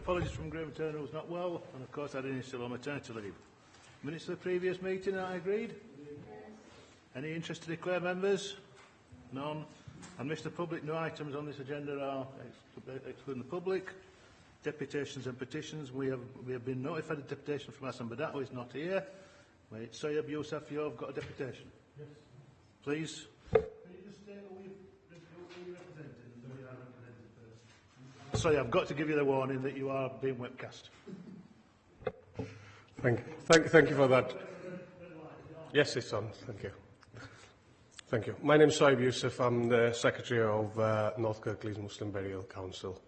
apologies from Graham Turner, who's not well, and of course Addin is still on maternity leave. Minutes of the previous meeting, are agreed? Yes. Any interest to declare, members? None. And Mr. Public, no items on this agenda are excluding the public. Deputations and petitions. We have been notified of deputation from Hassan Badat, who is not here. Wait, Soyab Yousaf, you have got a deputation. Yes. Please. Can you just state who you represented? Sorry, I've got to give you the warning that you are being webcast. Thank you for that. Yes, it's on. Thank you. Thank you. My name is Soyab Yousaf. I'm the Secretary of North Kirklees Muslim Burial Council.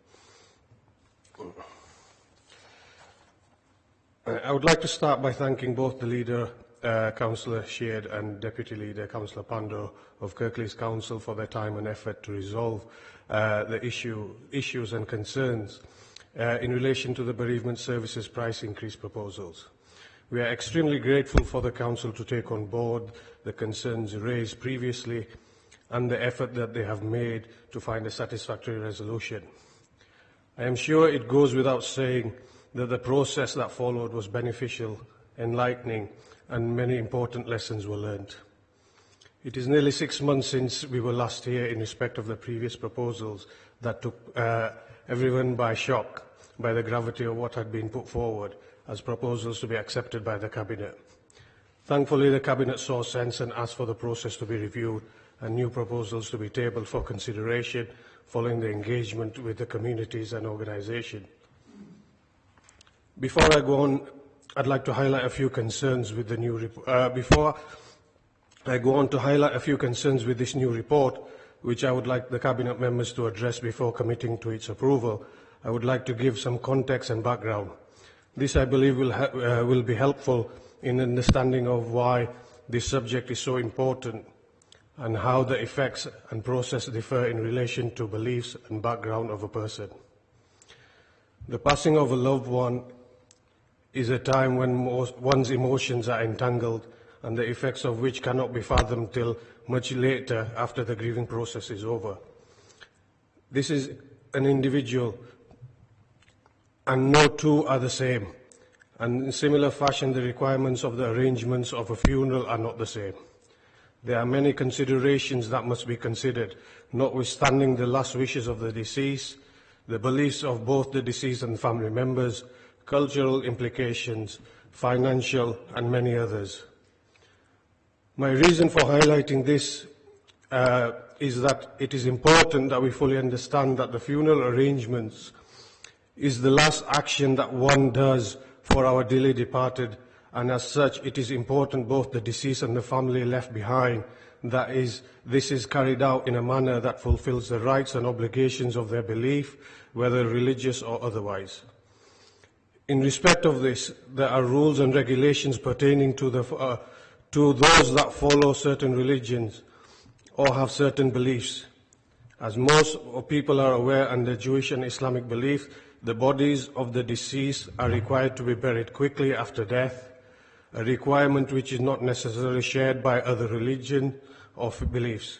I would like to start by thanking both the leader, Councillor Sheard, and Deputy Leader, Councillor Pando of Kirklees Council for their time and effort to resolve the issues and concerns in relation to the bereavement services price increase proposals. We are extremely grateful for the Council to take on board the concerns raised previously and the effort that they have made to find a satisfactory resolution. I am sure it goes without saying that the process that followed was beneficial, enlightening, and many important lessons were learned. It is nearly 6 months since we were last here in respect of the previous proposals that took everyone by shock by the gravity of what had been put forward as proposals to be accepted by the Cabinet. Thankfully, the Cabinet saw sense and asked for the process to be reviewed and new proposals to be tabled for consideration following the engagement with the communities and organisations. Before I go on, I'd like to highlight a few concerns with the new report. Before I go on to highlight a few concerns with this new report, which I would like the Cabinet members to address before committing to its approval, I would like to give some context and background. This, I believe, will be helpful in understanding of why this subject is so important and how the effects and process differ in relation to beliefs and background of a person. The passing of a loved one is a time when one's emotions are entangled and the effects of which cannot be fathomed till much later after the grieving process is over. This is an individual and no two are the same, and in similar fashion the requirements of the arrangements of a funeral are not the same. There are many considerations that must be considered, notwithstanding the last wishes of the deceased, the beliefs of both the deceased and family members, cultural implications, financial, and many others. My reason for highlighting this is that it is important that we fully understand that the funeral arrangements is the last action that one does for our dearly departed, and as such it is important both the deceased and the family left behind, that is, this is carried out in a manner that fulfills the rights and obligations of their belief, whether religious or otherwise. In respect of this, there are rules and regulations pertaining to those that follow certain religions or have certain beliefs. As most people are aware, under Jewish and Islamic belief, the bodies of the deceased are required to be buried quickly after death, a requirement which is not necessarily shared by other religions or beliefs.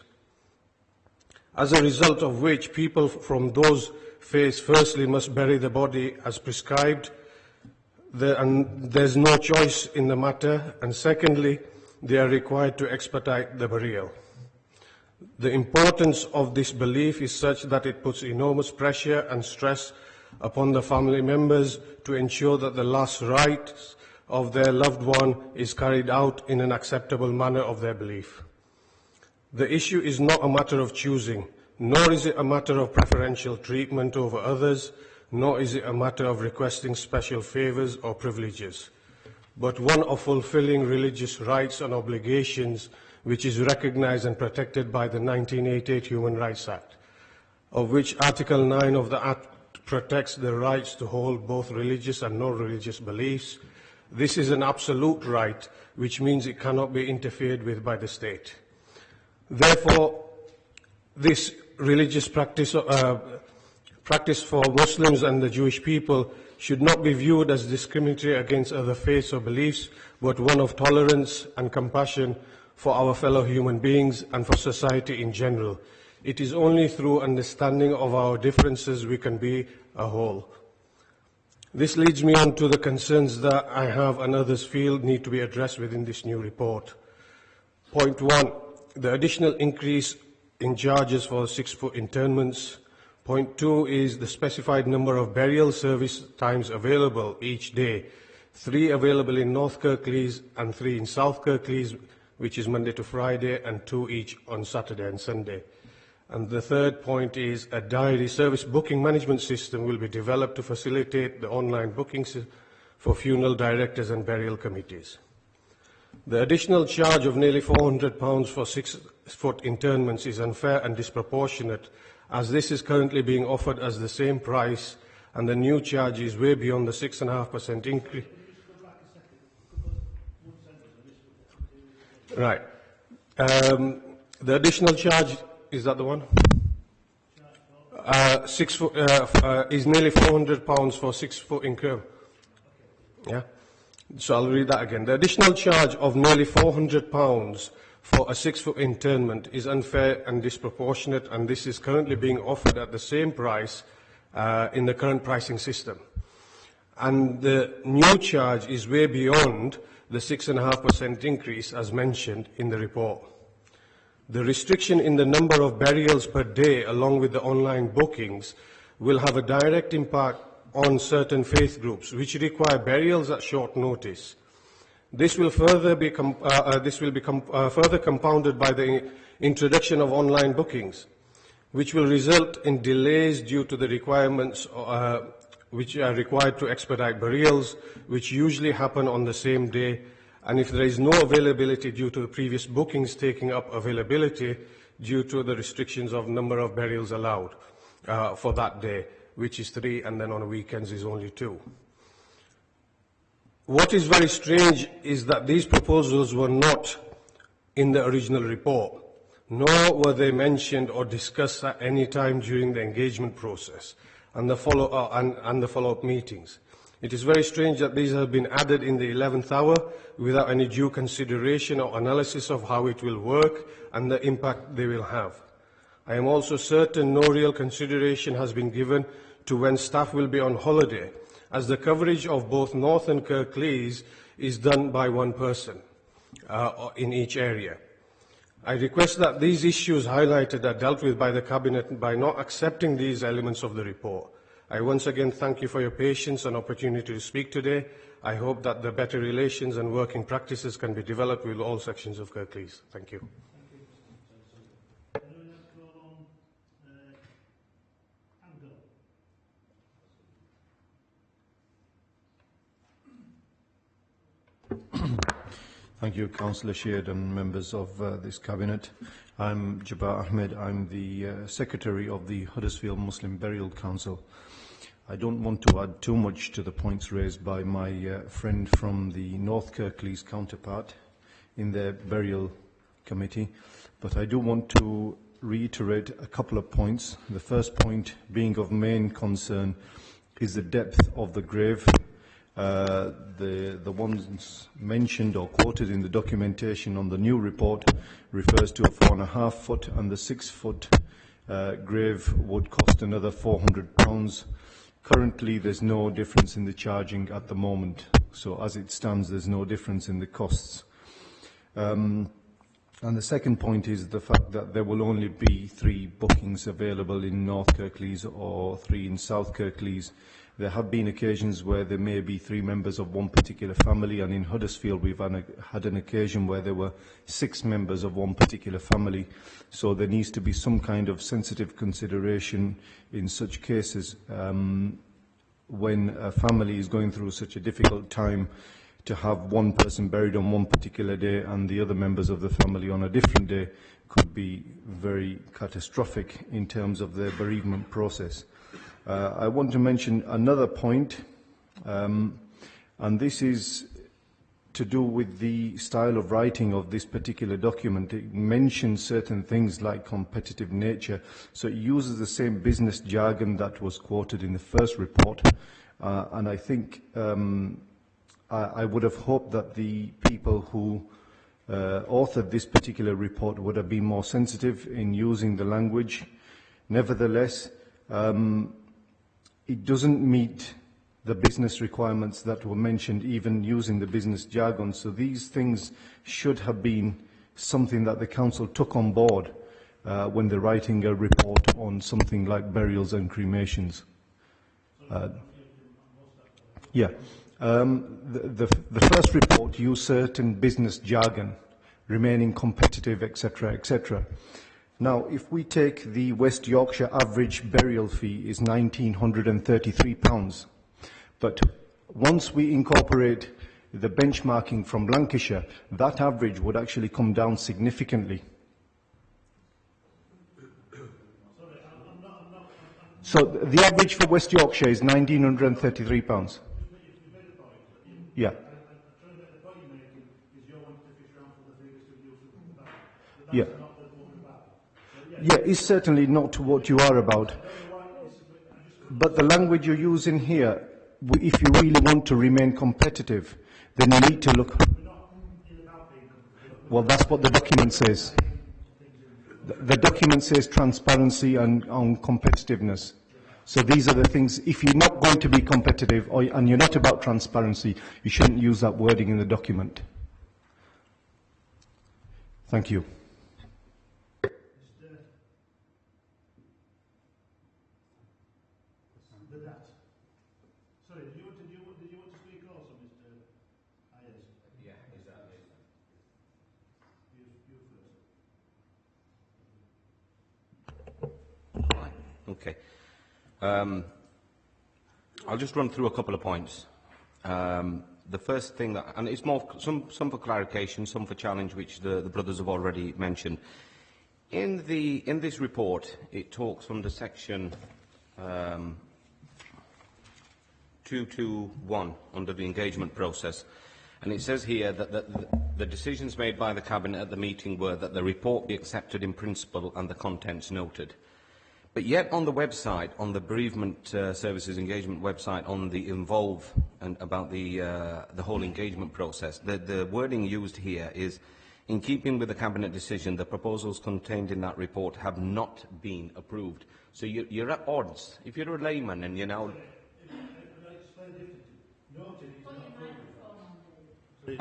As a result of which, people from those faiths firstly must bury the body as prescribed, and there's no choice in the matter, and secondly, they are required to expedite the burial. The importance of this belief is such that it puts enormous pressure and stress upon the family members to ensure that the last rites of their loved one is carried out in an acceptable manner of their belief. The issue is not a matter of choosing, nor is it a matter of preferential treatment over others, nor is it a matter of requesting special favours or privileges, but one of fulfilling religious rights and obligations which is recognised and protected by the 1988 Human Rights Act, of which Article 9 of the Act protects the rights to hold both religious and non-religious beliefs. This is an absolute right, which means it cannot be interfered with by the state. Therefore, this religious practice for Muslims and the Jewish people should not be viewed as discriminatory against other faiths or beliefs, but one of tolerance and compassion for our fellow human beings and for society in general. It is only through understanding of our differences we can be a whole. This leads me on to the concerns that I have and others feel need to be addressed within this new report. Point 1, the additional increase in charges for 6-foot interments. Point 2 is the specified number of burial service times available each day. 3 available in North Kirklees and 3 in South Kirklees, which is Monday to Friday, and 2 each on Saturday and Sunday. And the third point is a diary service booking management system will be developed to facilitate the online bookings for funeral directors and burial committees. The additional charge of nearly £400 for 6-foot interments is unfair and disproportionate, as this is currently being offered as the same price, and the new charge is way beyond the 6.5% increase. Right. The additional charge, is that the one? 6 foot is nearly £400 for 6-foot increment. Yeah. So I'll read that again. The additional charge of nearly £400 for a 6-foot interment is unfair and disproportionate, and this is currently being offered at the same price in the current pricing system. And the new charge is way beyond the 6.5% increase as mentioned in the report. The restriction in the number of burials per day, along with the online bookings, will have a direct impact on certain faith groups which require burials at short notice. This will further become further compounded by the introduction of online bookings, which will result in delays due to the requirements which are required to expedite burials, which usually happen on the same day. And if there is no availability due to the previous bookings taking up availability due to the restrictions of number of burials allowed for that day, which is 3, and then on weekends is only 2. What is very strange is that these proposals were not in the original report, nor were they mentioned or discussed at any time during the engagement process and the follow-up meetings. It is very strange that these have been added in the 11th hour without any due consideration or analysis of how it will work and the impact they will have. I am also certain no real consideration has been given to when staff will be on holiday, as the coverage of both North and Kirklees is done by one person in each area. I request that these issues highlighted are dealt with by the Cabinet by not accepting these elements of the report. I once again thank you for your patience and opportunity to speak today. I hope that the better relations and working practices can be developed with all sections of Kirklees. Thank you. Thank you, Councillor Sheard and members of this Cabinet. I'm Jabbar Ahmed. I'm the Secretary of the Huddersfield Muslim Burial Council. I don't want to add too much to the points raised by my friend from the North Kirklees counterpart in their burial committee, but I do want to reiterate a couple of points. The first point being of main concern is the depth of the grave. The ones mentioned or quoted in the documentation on the new report refers to a 4.5 foot, and the 6-foot grave would cost another £400. Currently, there's no difference in the charging at the moment. So as it stands, there's no difference in the costs. And the second point is the fact that there will only be 3 bookings available in North Kirklees or 3 in South Kirklees. There have been occasions where there may be 3 members of one particular family, and in Huddersfield we've had an occasion where there were 6 members of one particular family. So there needs to be some kind of sensitive consideration in such cases when a family is going through such a difficult time, to have one person buried on one particular day and the other members of the family on a different day could be very catastrophic in terms of their bereavement process. I want to mention another point, and this is to do with the style of writing of this particular document. It mentions certain things like competitive nature, so it uses the same business jargon that was quoted in the first report, and I think I would have hoped that the people who authored this particular report would have been more sensitive in using the language. Nevertheless, it doesn't meet the business requirements that were mentioned, even using the business jargon. So these things should have been something that the council took on board when they're writing a report on something like burials and cremations. The first report used certain business jargon, remaining competitive, etc., etc. Now, if we take the West Yorkshire average burial fee is £1,933, but once we incorporate the benchmarking from Lancashire, that average would actually come down significantly. So the average for West Yorkshire is £1,933. Yeah. Yeah. Yeah, it's certainly not what you are about. But the language you're using here, if you really want to remain competitive, then you need to look. Well, that's what the document says. The document says transparency and on competitiveness. So these are the things, if you're not going to be competitive and you're not about transparency, you shouldn't use that wording in the document. Thank you. Sorry, did you want to speak also, Mr. Ayers? Yeah, exactly. You first. Right. Okay. I'll just run through a couple of points. The first thing that, and it's more some for clarification, some for challenge, which the brothers have already mentioned. In this report, it talks under section 221 under the engagement process, and it says here that the decisions made by the Cabinet at the meeting were that the report be accepted in principle and the contents noted. But yet on the website, on the Bereavement Services Engagement website, on the Involve and about the whole engagement process, the wording used here is, in keeping with the Cabinet decision, the proposals contained in that report have not been approved. So you're at odds. If you're a layman and you're now...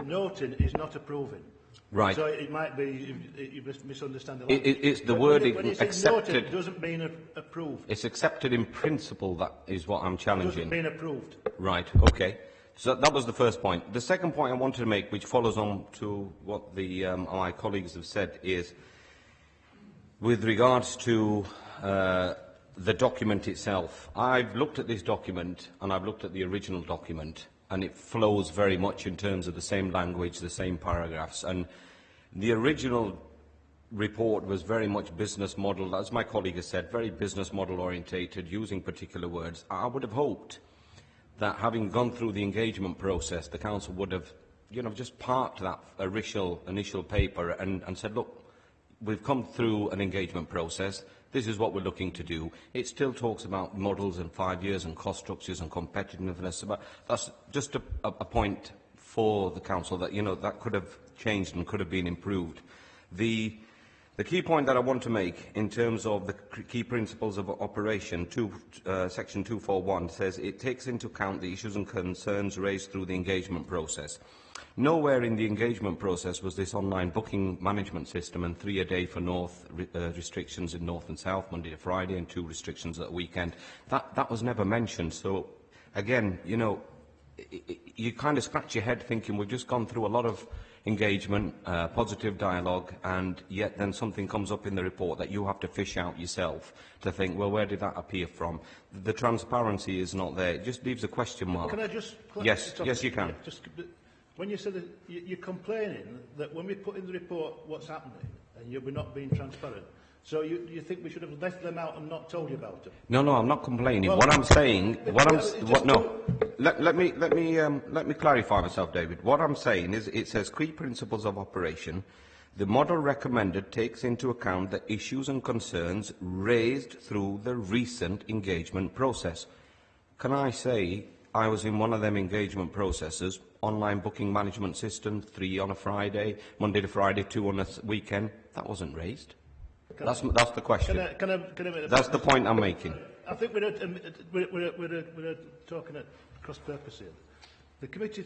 Noting is not approving. Right. So it might be you misunderstand the language. It's the wording accepted. Noted, doesn't mean approved. It's accepted in principle. That is what I'm challenging. Doesn't mean approved. Right. Okay. So that was the first point. The second point I wanted to make, which follows on to what my colleagues have said, is with regards to the document itself. I've looked at this document and I've looked at the original document, and it flows very much in terms of the same language, the same paragraphs. And the original report was very much business model, as my colleague has said, very business model orientated, using particular words. I would have hoped that, having gone through the engagement process, the council would have, just parked that initial paper and said, look, we've come through an engagement process. This is what we're looking to do. It still talks about models in 5 years and cost structures and competitiveness. But that's just a point for the council that, that could have changed and could have been improved. The key point that I want to make in terms of the key principles of operation, section 241 says it takes into account the issues and concerns raised through the engagement process. Nowhere in the engagement process was this online booking management system and 3 a day for North, restrictions in North and South, Monday to Friday, and 2 restrictions at the weekend. That was never mentioned. So, again, you kind of scratch your head thinking we've just gone through a lot of engagement, positive dialogue, and yet then something comes up in the report that you have to fish out yourself to think, well, where did that appear from? The transparency is not there. It just leaves a question mark. Can I just... Yes, you can. When you said that you're complaining that when we put in the report what's happening and we're not being transparent, so you think we should have left them out and not told you about it? No, I'm not complaining. Well, what I'm saying, let me clarify myself, David. What I'm saying is, it says key principles of operation. The model recommended takes into account the issues and concerns raised through the recent engagement process. Can I say I was in one of them engagement processes? Online booking management system, 3 on a Friday, Monday to Friday, 2 on a weekend. That wasn't raised. That's the question. That's the point I'm making. I think we're talking at cross purpose here. The committee,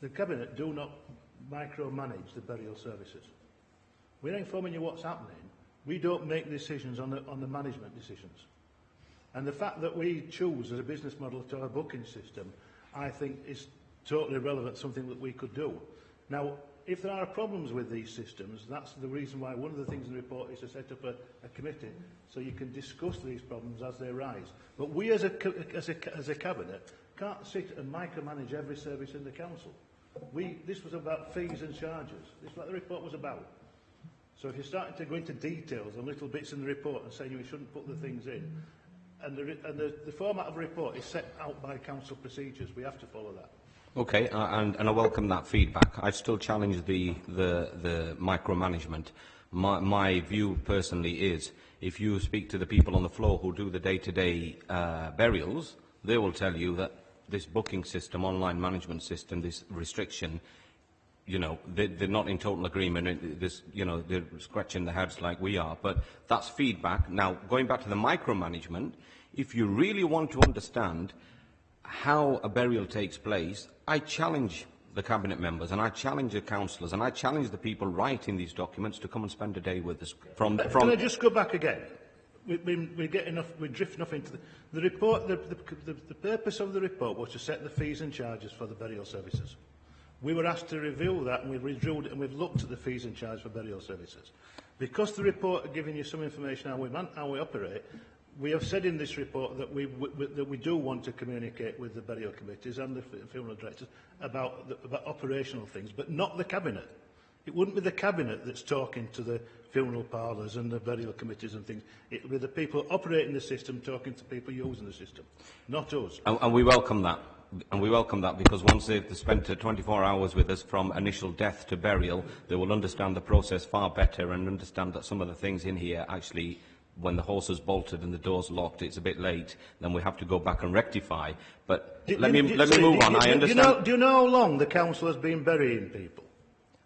the cabinet do not micromanage the burial services. We're informing you what's happening. We don't make decisions on the management decisions. And the fact that we choose as a business model to have a booking system, I think is totally irrelevant, something that we could do. Now, if there are problems with these systems, that's the reason why one of the things in the report is to set up a committee so you can discuss these problems as they arise. But we as a cabinet can't sit and micromanage every service in the council. This was about fees and charges. This is what the report was about. So if you're starting to go into details and little bits in the report and saying you shouldn't put the things in, and the format of a report is set out by council procedures, we have to follow that. Okay, and I welcome that feedback. I still challenge the micromanagement. My view personally is, if you speak to the people on the floor who do the day-to-day burials, they will tell you that this booking system, online management system, this restriction, you know, they're not in total agreement. This, you know, they're scratching their heads like we are. But that's feedback. Now, going back to the micromanagement, if you really want to understand how a burial takes place, I challenge the cabinet members, and I challenge the councillors, and I challenge the people writing these documents to come and spend a day with us. Can I just go back again? We get enough. We drift enough into the report. The purpose of the report was to set the fees and charges for the burial services. We were asked to review that, and we've reviewed it, and we've looked at the fees and charges for burial services. Because the report had given you some information how we operate, we have said in this report that we do want to communicate with the burial committees and the funeral directors about operational things, but not the cabinet. It wouldn't be the cabinet that's talking to the funeral parlours and the burial committees and things. It would be the people operating the system talking to people using the system, not us. And we welcome that. And we welcome that, because once they've spent 24 hours with us from initial death to burial, they will understand the process far better and understand that some of the things in here actually, when the horse is bolted and the door's locked, it's a bit late, then we have to go back and rectify. But let me move on. I understand. Do you know how long the council has been burying people?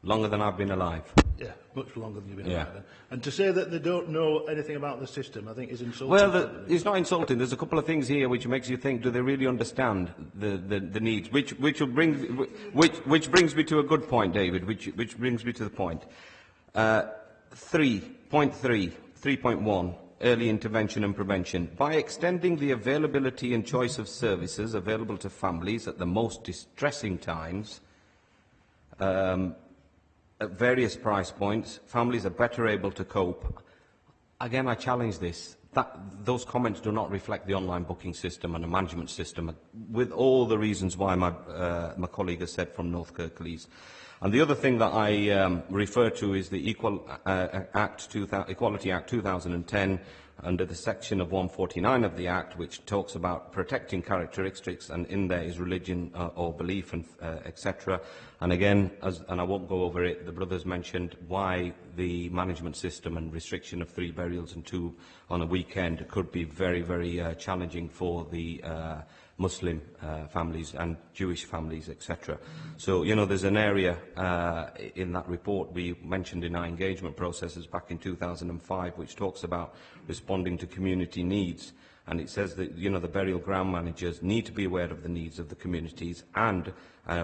Longer than I've been alive. Yeah, much longer than you've been alive. And to say that they don't know anything about the system, I think is insulting. Well, it's not insulting. There's a couple of things here which makes you think, do they really understand the needs? Which brings me to a good point, David, which brings me to the point. 3.1, early intervention and prevention. By extending the availability and choice of services available to families at the most distressing times, at various price points, families are better able to cope. Again, I challenge this. Those comments do not reflect the online booking system and the management system, with all the reasons why my colleague has said from North Kirklees. And the other thing that I refer to is the Equality Act 2010, under the section of 149 of the Act, which talks about protecting characteristics, and in there is religion or belief, and etc. And again, and I won't go over it, the brothers mentioned why the management system and restriction of 3 burials and 2 on a weekend could be very, very challenging for the Muslim families and Jewish families, etc. So, you know, there's an area in that report we mentioned in our engagement processes back in 2005, which talks about responding to community needs. And it says that, you know, the burial ground managers need to be aware of the needs of the communities and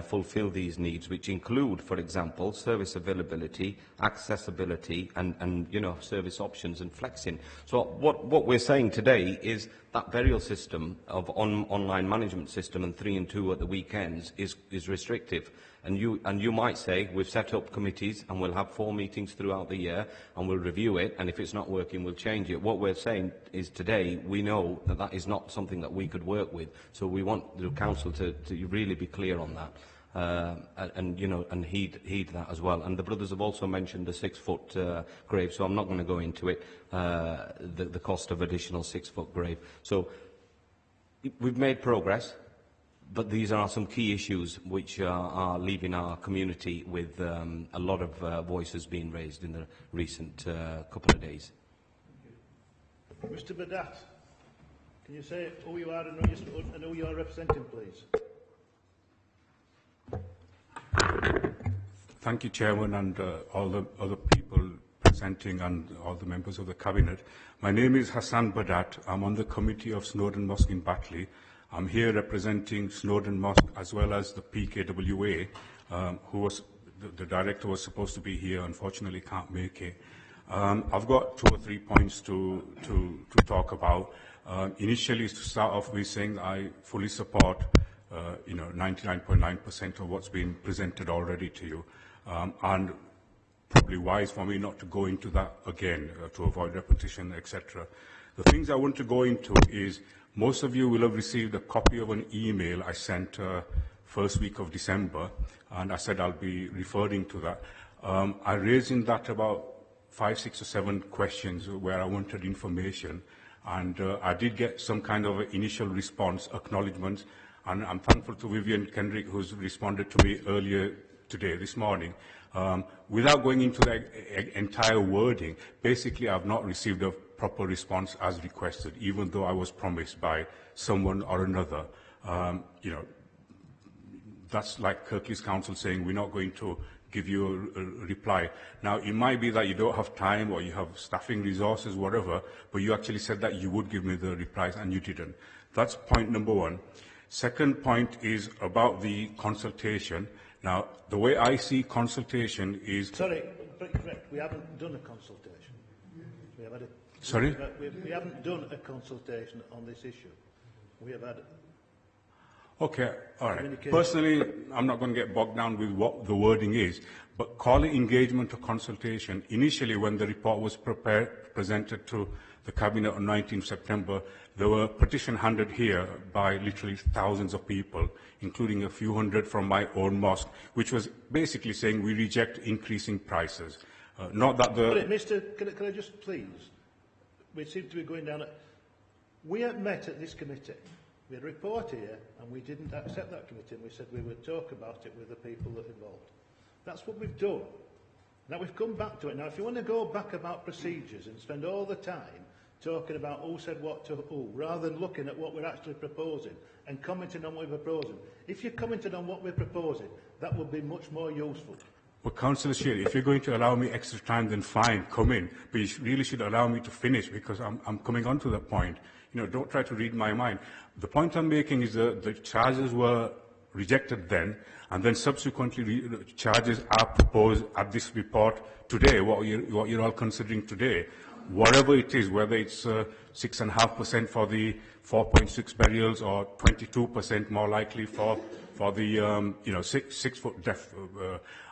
fulfil these needs, which include, for example, service availability, accessibility, and you know, service options and flexing. So what we're saying today is that burial system of online management system and 3 and 2 at the weekends is restrictive. And you might say, we've set up committees and we'll have 4 meetings throughout the year and we'll review it, and if it's not working, we'll change it. What we're saying is today, we know that that is not something that we could work with, so we want the council to really be clear on that. And you know, and heed that as well. And the brothers have also mentioned the 6-foot grave, so I'm not going to go into it, the cost of additional 6-foot grave. So we've made progress, but these are some key issues which are leaving our community with a lot of voices being raised in the recent couple of days. Mr. Badat, can you say who you are and who you are representing, please? Thank you, Chairman, and all the other people present. representing and all the members of the Cabinet. My name is Hassan Badat. I'm on the committee of Snowdon Mosque in Batley. I'm here representing Snowdon Mosque as well as the PKWA, who was, the director was supposed to be here, unfortunately can't make it. I've got 2 or 3 points to talk about. Initially, is to start off with saying I fully support 99.9% of what's been presented already to you, and probably wise for me not to go into that again to avoid repetition, etc. The things I want to go into is most of you will have received a copy of an email I sent first week of December, and I said I'll be referring to that. I raised in that about 5, 6 or 7 questions where I wanted information, and I did get some kind of an initial response, acknowledgements, and I'm thankful to Vivian Kendrick, who's responded to me earlier today, this morning. Without going into the entire wording, basically I've not received a proper response as requested, even though I was promised by someone or another. That's like Kirklees Council saying we're not going to give you a reply. Now, it might be that you don't have time or you have staffing resources, whatever, but you actually said that you would give me the replies and you didn't. That's point number 1. Second point is about the consultation. Now, the way I see consultation is... Sorry, but correct, we haven't done a consultation. We have had a... Sorry? We haven't done a consultation on this issue. We have had... Okay, all right. Personally, I'm not going to get bogged down with what the wording is, but call it engagement or consultation. Initially, when the report was presented to the Cabinet on 19 September, there were petitions handed here by literally thousands of people, including a few hundred from my own mosque, which was basically saying we reject increasing prices. Not that the... Can I just please? We seem to be going down... We have met at this committee. We had a report here, and we didn't accept that committee, and we said we would talk about it with the people that are involved. That's what we've done. Now, we've come back to it. Now, if you want to go back about procedures and spend all the time talking about who said what to who, rather than looking at what we're actually proposing and commenting on what we're proposing, if you commented on what we're proposing, that would be much more useful. Well, Councillor Shearer, if you're going to allow me extra time, then fine, come in. But you really should allow me to finish, because I'm coming on to that point. Don't try to read my mind. The point I'm making is that the charges were rejected then, and then subsequently charges are proposed at this report today, what you're all considering today. Whatever it is, whether it's 6.5% for the 4.6 burials or 22% more likely for the 6 foot depth,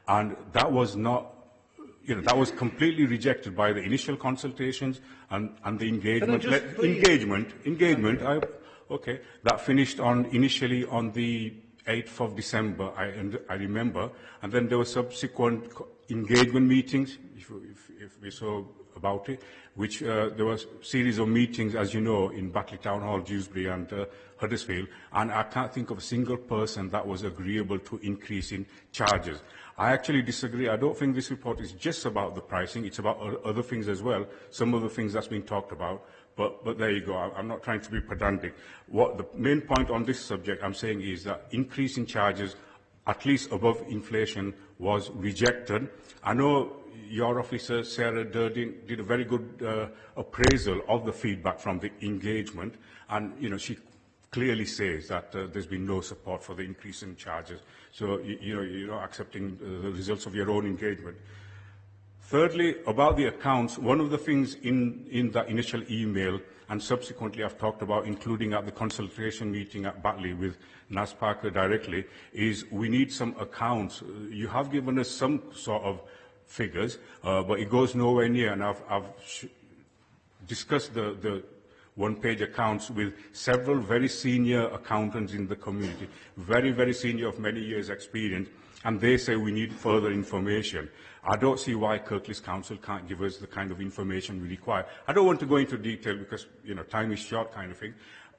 and that was not. That was completely rejected by the initial consultations and the engagement. Okay, that finished initially on the 8th of December, I remember, and then there were subsequent engagement meetings, if we saw about it, which there was a series of meetings, as you know, in Batley Town Hall, Dewsbury and Huddersfield, and I can't think of a single person that was agreeable to increasing charges. I actually disagree. I don't think this report is just about the pricing. It's about other things as well, some of the things that's been talked about. But there you go. I'm not trying to be pedantic. What the main point on this subject I'm saying is that increasing charges, at least above inflation, was rejected. I know your officer, Sarah Durden, did a very good appraisal of the feedback from the engagement, and she clearly says that there's been no support for the increase in charges. So you're not accepting the results of your own engagement. Thirdly, about the accounts, one of the things in that initial email, and subsequently I've talked about, including at the consultation meeting at Batley with Nas Parker directly, is we need some accounts. You have given us some sort of figures, but it goes nowhere near, and I've discussed the one-page accounts with several very senior accountants in the community, very, very senior of many years' experience, and they say we need further information. I don't see why Kirklees Council can't give us the kind of information we require. I don't want to go into detail because, time is short kind of thing,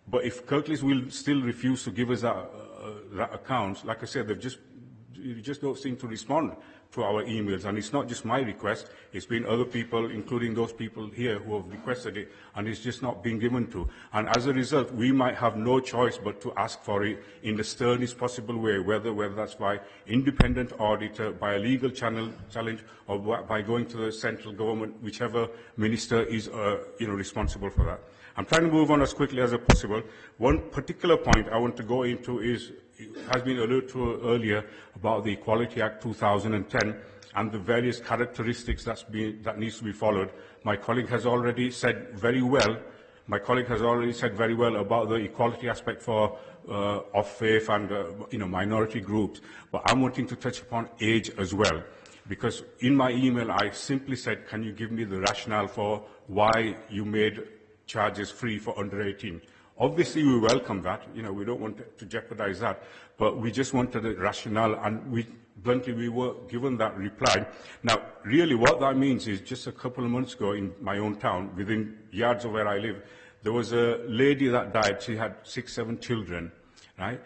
but if Kirklees will still refuse to give us that accounts, like I said, you just don't seem to respond. to our emails. And it's not just my request, it's been other people, including those people here who have requested it, and it's just not being given to. And as a result, we might have no choice but to ask for it in the sternest possible way, whether that's by independent auditor, by a legal challenge, or by going to the central government, whichever minister is responsible for that. I'm trying to move on as quickly as possible. One particular point I want to go into has been alluded to earlier about the Equality Act 2010 and the various characteristics that needs to be followed. My colleague has already said very well about the equality aspect for of faith and minority groups. But I'm wanting to touch upon age as well, because in my email I simply said, can you give me the rationale for why you made charges free for under 18? Obviously, we welcome that. We don't want to jeopardize that, but we just wanted a rationale, and we were given that reply. Now, really, what that means is, just a couple of months ago in my own town, within yards of where I live, there was a lady that died. She had 6, 7 children, right?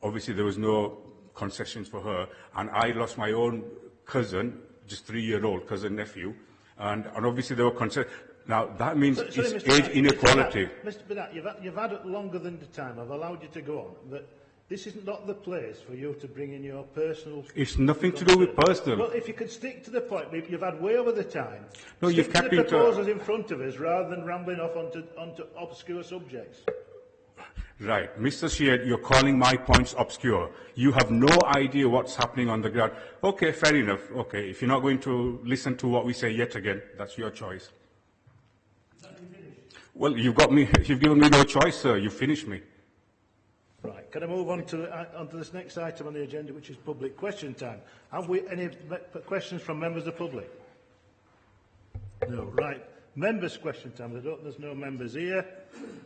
Obviously, there was no concessions for her, and I lost my own cousin, just 3-year-old cousin nephew, and obviously there were concessions. Now, that means it's age inequality. Mr. Bennett, you've had it longer than the time. I've allowed you to go on. But this is not the place for you to bring in your personal... It's nothing to do with personal. Well, if you could stick to the point, you've had way over the time. No, you've kept the proposals in front of us rather than rambling off onto obscure subjects. Right. Mr. Sheard, you're calling my points obscure. You have no idea what's happening on the ground. Okay, fair enough. Okay, if you're not going to listen to what we say yet again, that's your choice. Well, you've given me no choice, sir. You finished me. Right. Can I move on to this next item on the agenda, which is public question time? Have we any questions from members of the public? No. Right. Members' question time. There's no members here.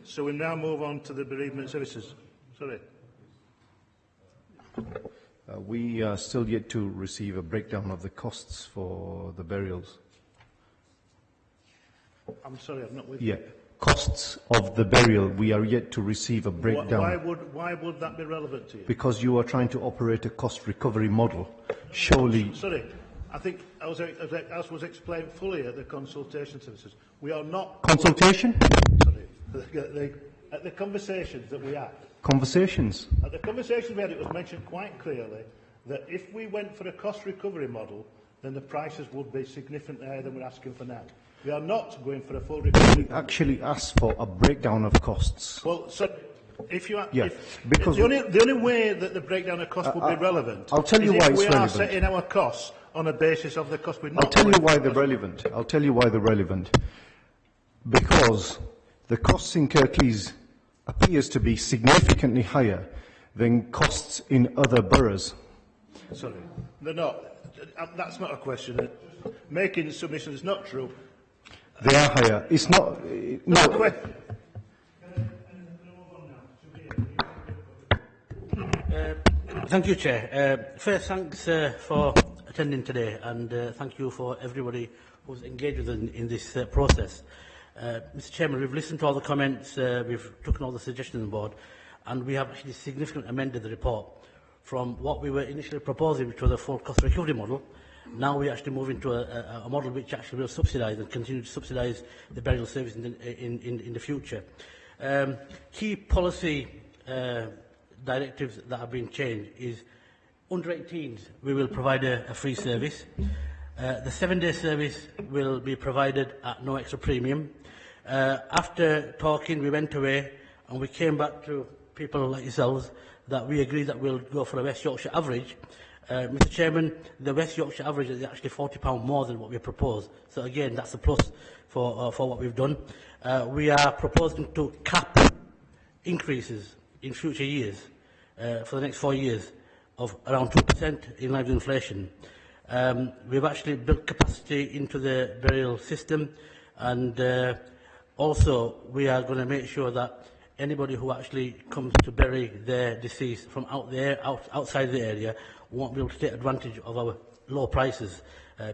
So we now move on to the bereavement services. Sorry. We are still yet to receive a breakdown of the costs for the burials. I'm sorry, I'm not with you. Yeah. Costs of the burial, we are yet to receive a breakdown. Why would that be relevant to you? Because you are trying to operate a cost recovery model. Surely... Sorry, I think as was explained fully at the consultation services, we are not... Consultation? Sorry, at the conversations that we had. Conversations? At the conversations we had, it was mentioned quite clearly that if we went for a cost recovery model, then the prices would be significantly higher than we're asking for now. We are not going for a full recovery. We actually asked for a breakdown of costs. Well, so if you... Yeah, because... The only way that the breakdown of costs would be relevant... I'll tell you why it's relevant. We are setting our costs on a basis of the cost. I'll tell you why they're relevant. I'll tell you why they're relevant. Because the costs in Kirklees appears to be significantly higher than costs in other boroughs. Sorry, they're not. That's not a question. Making the submission is not true. They are higher. It's not... No. Thank you, Chair. First, thanks for attending today, and thank you for everybody who's engaged with us in this process. Mr. Chairman, we've listened to all the comments, we've taken all the suggestions on board, and we have actually significantly amended the report from what we were initially proposing, which was a full cost recovery model. Now we actually move into a model which actually will subsidise and continue to subsidise the burial service in the future. Key policy directives that have been changed is under 18s we will provide a free service. The 7-day service will be provided at no extra premium. After talking, we went away and we came back to people like yourselves that we agreed that we'll go for a West Yorkshire average. Mr. Chairman, the West Yorkshire average is actually £40 more than what we proposed. So again, that's a plus for what we've done. We are proposing to cap increases in future years for the next 4 years of around 2% in line with inflation. We've actually built capacity into the burial system, and also we are going to make sure that anybody who actually comes to bury their deceased from outside the area won't be able to take advantage of our low prices,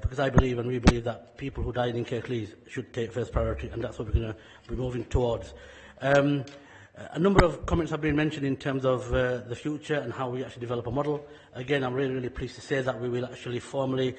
because I believe and we believe that people who died in Kirklees should take first priority, and that's what we're going to be moving towards. A number of comments have been mentioned in terms of the future and how we actually develop a model. Again, I'm really, really pleased to say that we will actually formally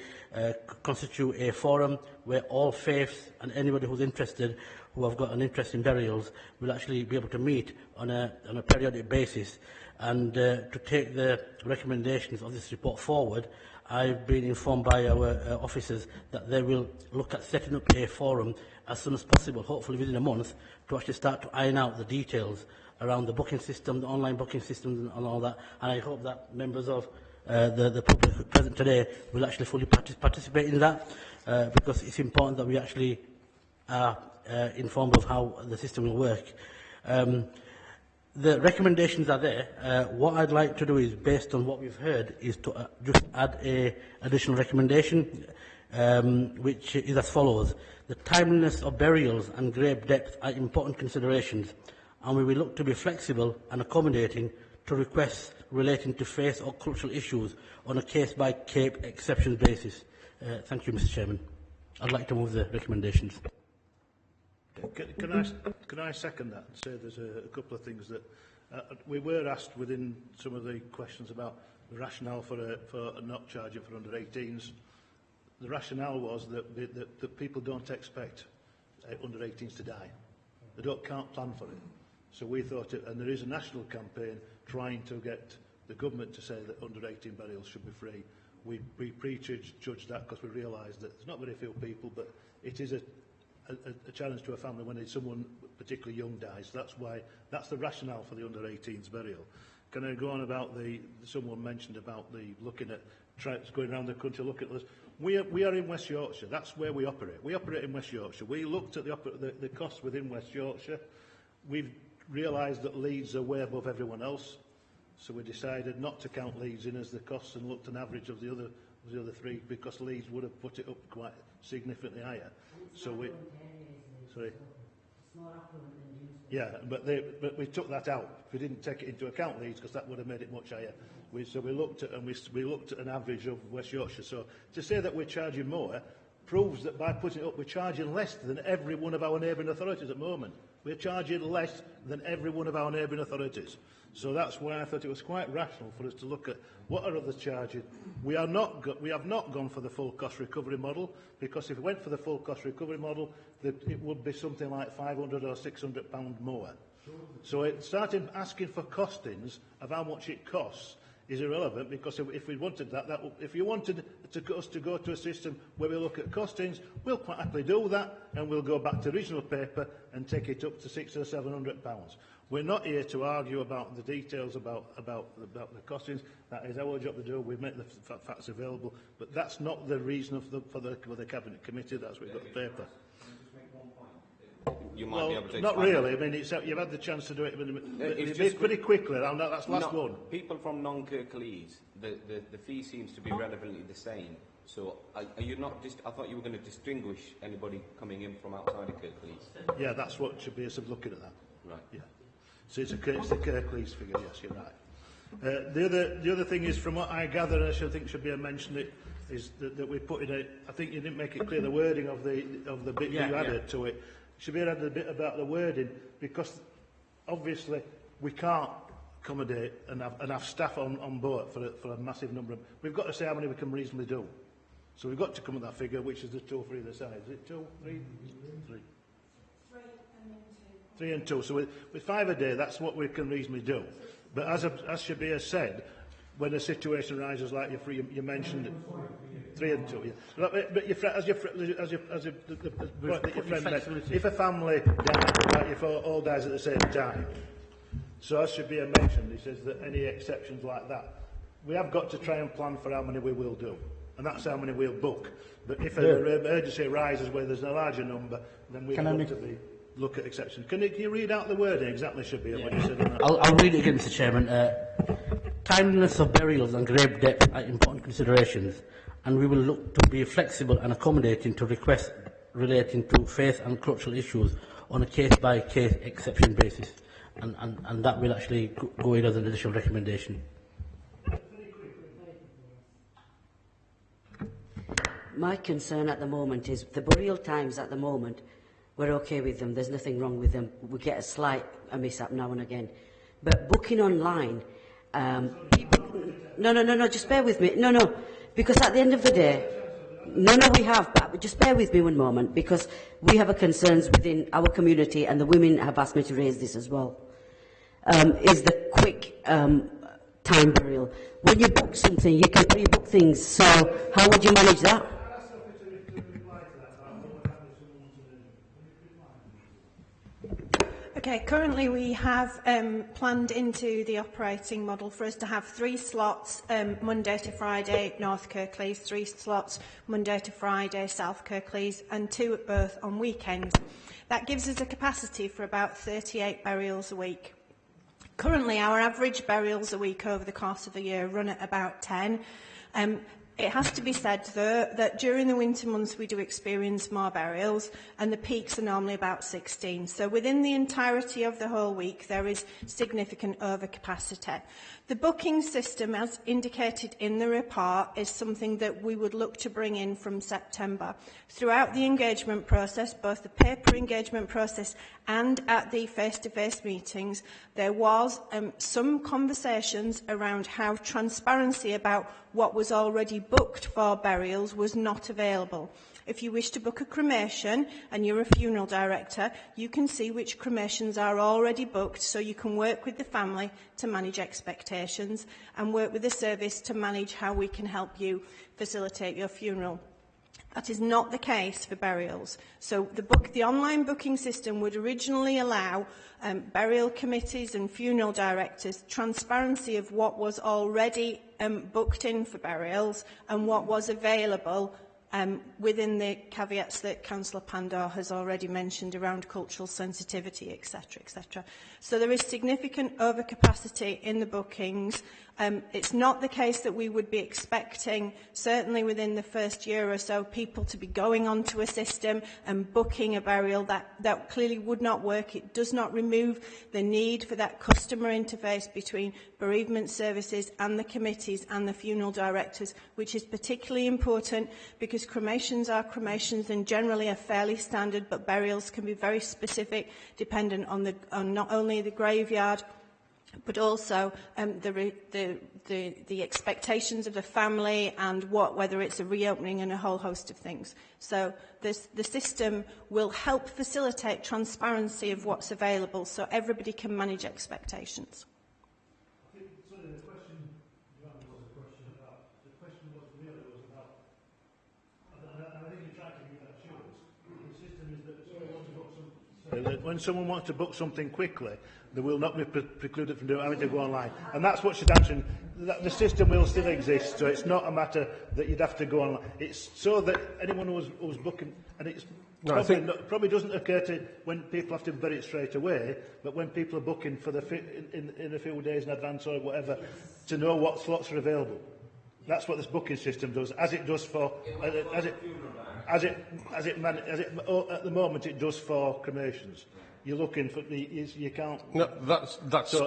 constitute a forum where all faiths and anybody who's interested, who have got an interest in burials, will actually be able to meet on a periodic basis. And to take the recommendations of this report forward, I've been informed by our officers that they will look at setting up a forum as soon as possible, hopefully within a month, to actually start to iron out the details around the booking system, the online booking systems and all that. And I hope that members of the public present today will actually fully participate in that, because it's important that we actually are informed of how the system will work. The recommendations are there. What I'd like to do is, based on what we've heard, is to just add an additional recommendation, which is as follows. The timeliness of burials and grave depth are important considerations, and we will look to be flexible and accommodating to requests relating to faith or cultural issues on a case-by-case exception basis. Thank you, Mr. Chairman. I'd like to move the recommendations. Can I second that and say there's a couple of things that we were asked within some of the questions about the rationale for not charging for under 18s. The rationale was that people don't expect under 18s to die. They can't plan for it. So we thought, and there is a national campaign trying to get the government to say that under 18 burials should be free. We prejudged that because we realised that there's not very few people, but it is a challenge to a family when someone particularly young dies. That's the rationale for the under 18s burial. Can I go on about someone mentioned about looking at going around the country looking at this. We are in West Yorkshire. That's where we operate. We operate in West Yorkshire. We looked at the costs within West Yorkshire. We've realised that Leeds are way above everyone else, so we decided not to count Leeds in as the costs and looked at an average of the other three, because Leeds would have put it up quite significantly higher. So sorry. Yeah, but we took that out. We didn't take it into account, Leeds, because that would have made it much higher. So we looked at an average of West Yorkshire. So to say that we're charging more proves that by putting it up, we're charging less than every one of our neighbouring authorities at the moment. We're charging less than every one of our neighbouring authorities. So that's why I thought it was quite rational for us to look at what are others charging. We have not gone for the full cost recovery model, because if we went for the full cost recovery model, it would be something like £500 or £600 more. So starting asking for costings of how much it costs is irrelevant, because if we wanted if you wanted us to go to a system where we look at costings, we'll quite happily do that, and we'll go back to original paper and take it up to £600 or £700. We're not here to argue about the details about the costings. That is our job to do. We make the facts available, but that's not the reason for the Cabinet Committee. That's what we've got the paper. You might be able to not really. I mean, you've had the chance to do it pretty quickly. That's the last one. People from non-Kirklees, the fee seems to be relevantly the same. So are you not? I thought you were going to distinguish anybody coming in from outside of Kirklees. Yeah, that's what should be us looking at that. Right. Yeah. So it's the Kirklees figure. Yes, you're right. The other thing is, from what I gather, and I think should be mentioned, is that we put in I think you didn't make it clear the wording of the bit you added to it. Should be added a bit about the wording, because obviously we can't accommodate and have staff on board for a massive number. We've got to say how many we can reasonably do. So we've got to come with that figure, which is the 2 for either side. Is it 2, 3? 3. 3 and 2. So with 5 a day, that's what we can reasonably do. But as Shabir said, when a situation arises like you mentioned, 3 and 2. Yeah. But your friend made, if a family dies, like if all dies at the same time, so as Shabir mentioned, he says that any exceptions like that, we have got to try and plan for how many we will do, and that's how many we'll book. But if an emergency arises where there's a larger number, then we have to look at exceptions. Can you read out the wording exactly, Shabir, what you said on that? I'll read it again, Mr. Chairman. Timeliness of burials and grave depth are important considerations, and we will look to be flexible and accommodating to requests relating to faith and cultural issues on a case-by-case exception basis, and that will actually go in as an additional recommendation. My concern at the moment is the burial times at the moment. we're okay with them. There's nothing wrong with them. We get a slight mishap now and again. But booking online, people, no, just bear with me. No, because at the end of the day, no, we have, but just bear with me one moment, because we have a concerns within our community, and the women have asked me to raise this as well. Is the quick time burial. When you book something, you can pre-book things, so how would you manage that? Okay, currently we have planned into the operating model for us to have 3 slots Monday to Friday, North Kirklees, 3 slots Monday to Friday, South Kirklees, and 2 at both on weekends. That gives us a capacity for about 38 burials a week. Currently, our average burials a week over the course of the year run at about 10. It has to be said, though, that during the winter months we do experience more burials, and the peaks are normally about 16. So within the entirety of the whole week, there is significant overcapacity. The booking system, as indicated in the report, is something that we would look to bring in from September. Throughout the engagement process, both the paper engagement process and at the face-to-face meetings, there was some conversations around how transparency about what was already booked for burials was not available. If you wish to book a cremation and you're a funeral director, you can see which cremations are already booked, so you can work with the family to manage expectations and work with the service to manage how we can help you facilitate your funeral. That is not the case for burials. So the online booking system would originally allow burial committees and funeral directors transparency of what was already booked in for burials and what was available within the caveats that Councillor Pandor has already mentioned around cultural sensitivity, etc., etc. So there is significant overcapacity in the bookings. It's not the case that we would be expecting, certainly within the first year or so, people to be going onto a system and booking a burial. That clearly would not work. It does not remove the need for that customer interface between bereavement services and the committees and the funeral directors, which is particularly important because cremations are cremations and generally are fairly standard, but burials can be very specific, dependent on not only the graveyard, but also the expectations of the family and whether it's a reopening and a whole host of things. So the system will help facilitate transparency of what's available so everybody can manage expectations. When someone wants to book something quickly, they will not be precluded from having to go online. And that's what she's answering. The system will still exist, so it's not a matter that you'd have to go online. It's so that anyone who's booking, and it's probably doesn't occur to when people have to bury it straight away, but when people are booking for in a few days in advance or whatever, to know what slots are available. That's what this booking system does, as it does for at the moment it does for cremations. You're looking for you can't. No, that's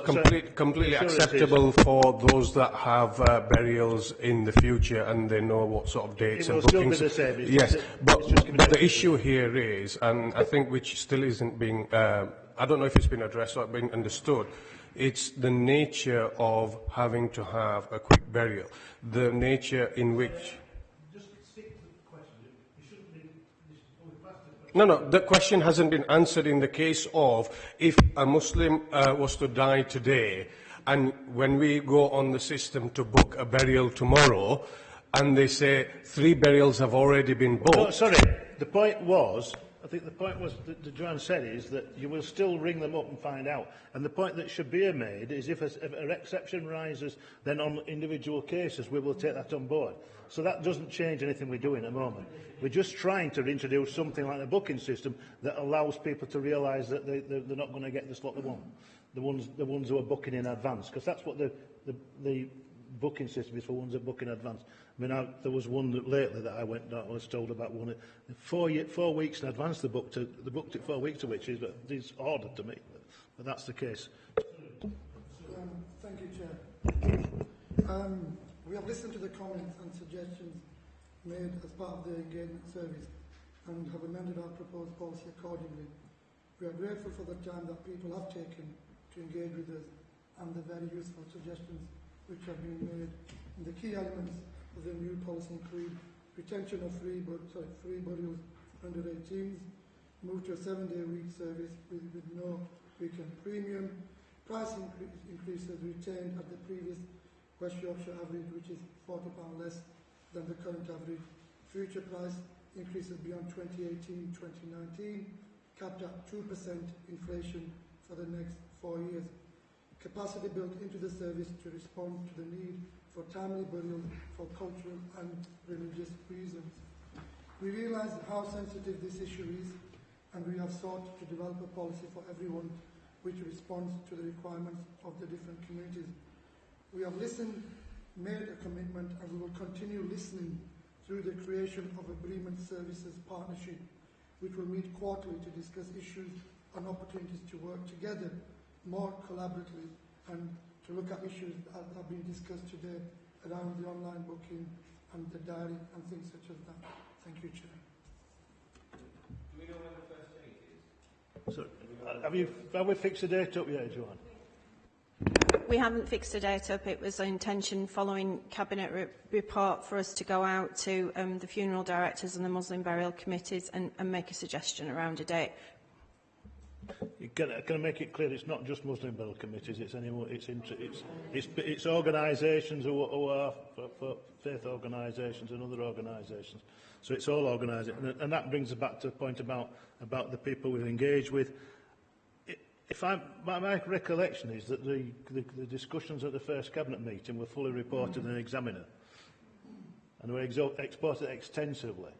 completely acceptable for those that have burials in the future and they know what sort of dates and bookings. Still be the same. Yes, but the issue here is, and I think which still isn't being, I don't know if it's been addressed or been understood. It's the nature of having to have a quick burial, the nature in which. No, the question hasn't been answered in the case of if a Muslim was to die today and when we go on the system to book a burial tomorrow and they say 3 burials have already been booked. No, sorry, the point was, I think the point was that Joanne said is that you will still ring them up and find out. And the point that should be made is if an exception rises, then on individual cases we will take that on board. So that doesn't change anything we're doing at the moment. We're just trying to introduce something like a booking system that allows people to realise that they're not going to get the slot they want. The ones who are booking in advance, because that's what the booking system is for, ones that book in advance. I mean, there was one lately that I was told about one 4 weeks in advance. They booked it 4 weeks, which is ordered to me, but that's the case. Thank you, Chair. We have listened to the comments and suggestions made as part of the engagement service and have amended our proposed policy accordingly. We are grateful for the time that people have taken to engage with us and the very useful suggestions which have been made. And the key elements of the new policy include retention of free burials under 18s, move to a 7-day week service with no weekend premium, price increases retained at the previous West Yorkshire average, which is £40 less than the current average, future price increases beyond 2018-2019, capped at 2% inflation for the next 4 years. Capacity built into the service to respond to the need for timely burial for cultural and religious reasons. We realise how sensitive this issue is, and we have sought to develop a policy for everyone which responds to the requirements of the different communities. We have listened, made a commitment, and we will continue listening through the creation of a bereavement services partnership, which will meet quarterly to discuss issues and opportunities to work together more collaboratively and to look at issues that have been discussed today around the online booking and the diary and things such as that. Thank you, Chair. Do we know when the first date is? So, have we fixed a date up yet, Joanne? We haven't fixed a date up. It was an intention following Cabinet report for us to go out to the funeral directors and the Muslim burial committees and make a suggestion around a date. Can I make it clear? It's not just Muslim burial committees. It's organisations who are for faith organisations and other organisations. So it's all organisations, and that brings us back to the point about the people we engage with. My recollection is that the discussions at the first cabinet meeting were fully reported in an Examiner, and were exported extensively.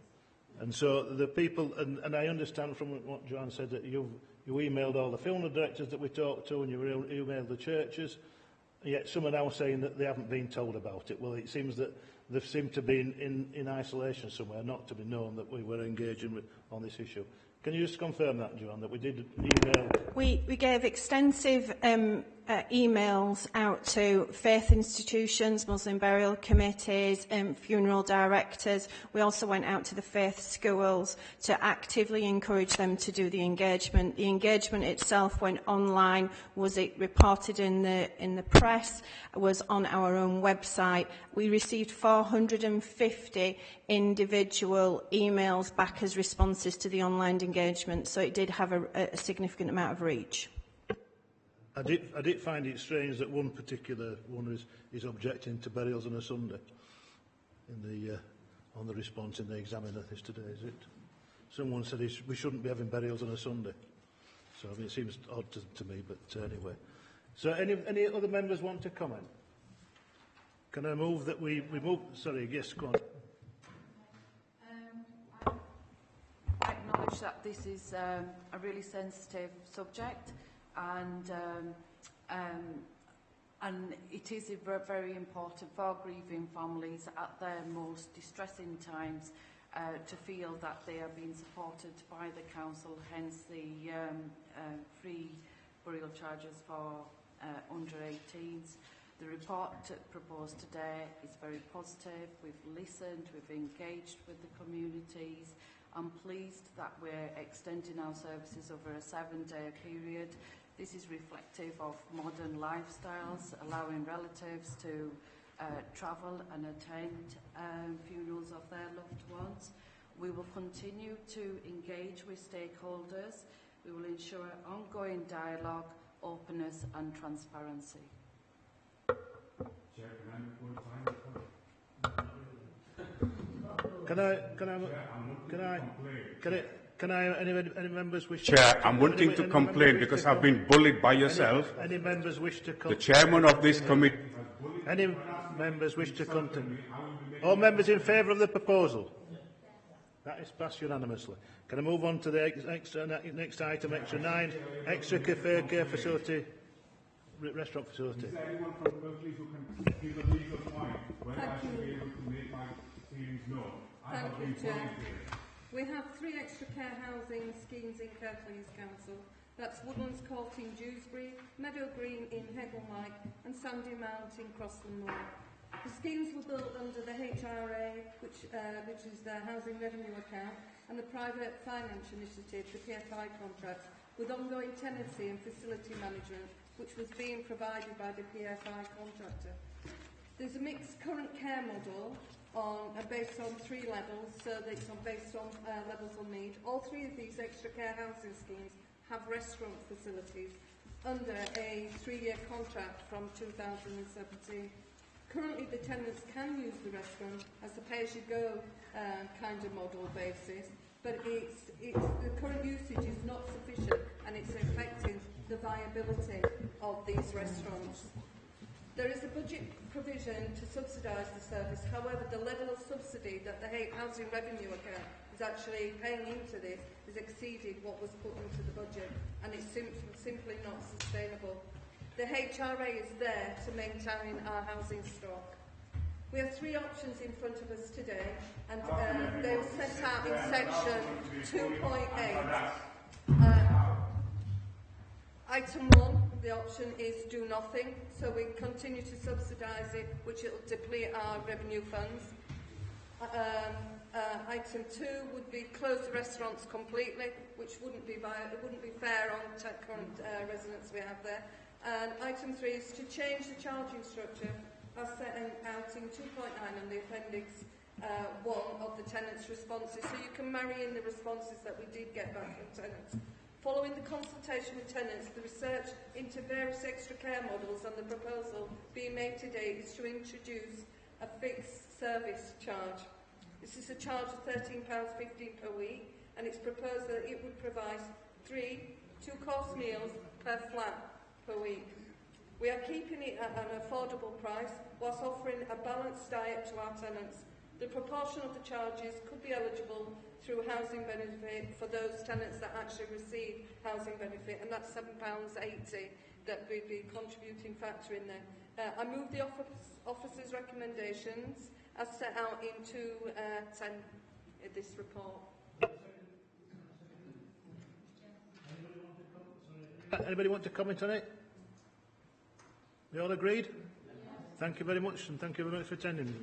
And so the people, and I understand from what Joanne said that you emailed all the funeral directors that we talked to, and you emailed the churches, yet some are now saying that they haven't been told about it. Well, it seems that they seem to be in isolation somewhere, not to be known that we were engaging on this issue. Can you just confirm that, Joanne, that we did email? We gave extensive emails out to faith institutions, Muslim burial committees, funeral directors. We also went out to the faith schools to actively encourage them to do the engagement. The engagement itself went online. Was it reported in the press? Was on our own website. We received 450 individual emails back as responses to the online engagement, so it did have a significant amount of reach. I did find it strange that one particular one is objecting to burials on a Sunday on the response in the Examiner yesterday, is it? Someone said we shouldn't be having burials on a Sunday. So I mean, it seems odd to me, but anyway. So any other members want to comment? Can I move that we move... Sorry, yes, go on. I acknowledge that this is a really sensitive subject, and it is very important for grieving families at their most distressing times to feel that they are being supported by the council, hence the free burial charges for under 18s. The report proposed today is very positive. We've listened, we've engaged with the communities. I'm pleased that we're extending our services over a 7-day period. This is reflective of modern lifestyles, allowing relatives to travel and attend funerals of their loved ones. We will continue to engage with stakeholders. We will ensure ongoing dialogue, openness and transparency. Any members wish Chair, I'm wanting to complain because I've been bullied by yourself. Any members wish to The chairman of this committee. Any members wish to continue? All members in favour of the proposal? That is passed unanimously. Can I move on to the next item, extra 9, extra cafe facility, restaurant facility? Is there anyone from Kirklees who can give a legal point where I should be able to make my feelings known? Thank you, Chair. We have 3 extra care housing schemes in Kirklees Council. That's Woodlands Court in Dewsbury, Meadow Green in Hegelmike and Sandy Mount in Crossland Moor. The schemes were built under the HRA, which is the Housing Revenue Account, and the Private Finance Initiative, the PFI contract, with ongoing tenancy and facility management, which was being provided by the PFI contractor. There's a mixed current care model based on 3 levels, so that it's based on levels of need. All 3 of these extra care housing schemes have restaurant facilities under a 3-year contract from 2017. Currently, the tenants can use the restaurant as a pay-as-you-go kind of model basis, but the current usage is not sufficient and it's affecting the viability of these restaurants. There is a budget provision to subsidise the service. However, the level of subsidy that the Housing Revenue Account is actually paying into this has exceeded what was put into the budget, and it's simply not sustainable. The HRA is there to maintain our housing stock. We have 3 options in front of us today, and they were set out in section 2.8. Item 1, the option is do nothing, so we continue to subsidise it, which will deplete our revenue funds. Item 2 would be close the restaurants completely, which wouldn't be fair on current residents we have there. And item 3 is to change the charging structure as set out in 2.9 on the appendix 1 of the tenants' responses, so you can marry in the responses that we did get back from tenants. Following the consultation with tenants, the research into various extra care models and the proposal being made today is to introduce a fixed service charge. This is a charge of £13.15 per week, and it's proposed that it would provide 3 2-course meals per flat per week. We are keeping it at an affordable price whilst offering a balanced diet to our tenants. The proportion of the charges could be eligible through housing benefit for those tenants that actually receive housing benefit, and that's £7.80 that would be a contributing factor in there. I move the officer's recommendations as set out in 2.10 in this report. Anybody want to comment on it? We all agreed? Thank you very much, and thank you very much for attending.